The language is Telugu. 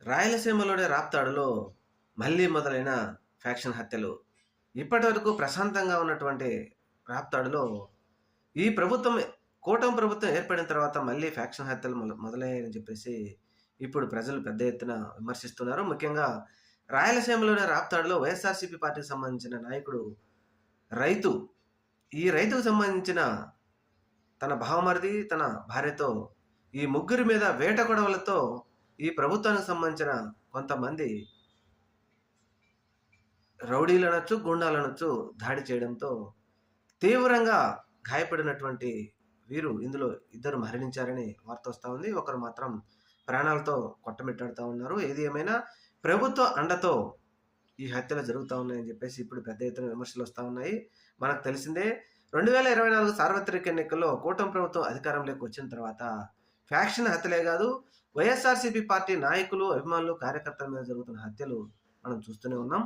రాయలసీమలోని రాప్తాడులో మళ్ళీ మొదలైన ఫ్యాక్షన్ హత్యలు. ఇప్పటివరకు ప్రశాంతంగా ఉన్నటువంటి రాప్తాడులో ఈ ప్రభుత్వం కూటమి ప్రభుత్వం ఏర్పడిన తర్వాత మళ్ళీ ఫ్యాక్షన్ హత్యలు మొదలయ్యాయని చెప్పేసి ఇప్పుడు ప్రజలు పెద్ద ఎత్తున విమర్శిస్తున్నారు. ముఖ్యంగా రాయలసీమలోని రాప్తాడులో వైఎస్ఆర్‌సీపీ పార్టీకి సంబంధించిన నాయకుడు రైతు. ఈ రైతుకు సంబంధించిన తన బావమరిది, తన భార్యతో ఈ ముగ్గురి మీద వేట కొడవలతో ఈ ప్రభుత్వానికి సంబంధించిన కొంతమంది రౌడీలనొచ్చు, గూండాలనొచ్చు దాడి చేయడంతో తీవ్రంగా గాయపడినటువంటి వీరు ఇందులో ఇద్దరు మరణించారని వార్తొస్తా ఉంది. ఒకరు మాత్రం ప్రాణాలతో కొట్టమిట్టాడుతా ఉన్నారు. ఏది ఏమైనా ప్రభుత్వ అండతో ఈ హత్యలు జరుగుతా ఉన్నాయని చెప్పేసి ఇప్పుడు పెద్ద ఎత్తున విమర్శలొస్తా ఉన్నాయి. మనకు తెలిసిందే 2024 సార్వత్రిక ఎన్నికల్లో కూటమి ప్రభుత్వం అధికారంలోకి వచ్చిన తర్వాత ఫ్యాక్షన్ హత్యలే గాదు, వైఎస్ఆర్‌సీపీ పార్టీ నాయకులు, అభిమానులు, కార్యకర్తల మీద జరుగుతున్న హత్యలు మనం చూస్తూనే ఉన్నాం.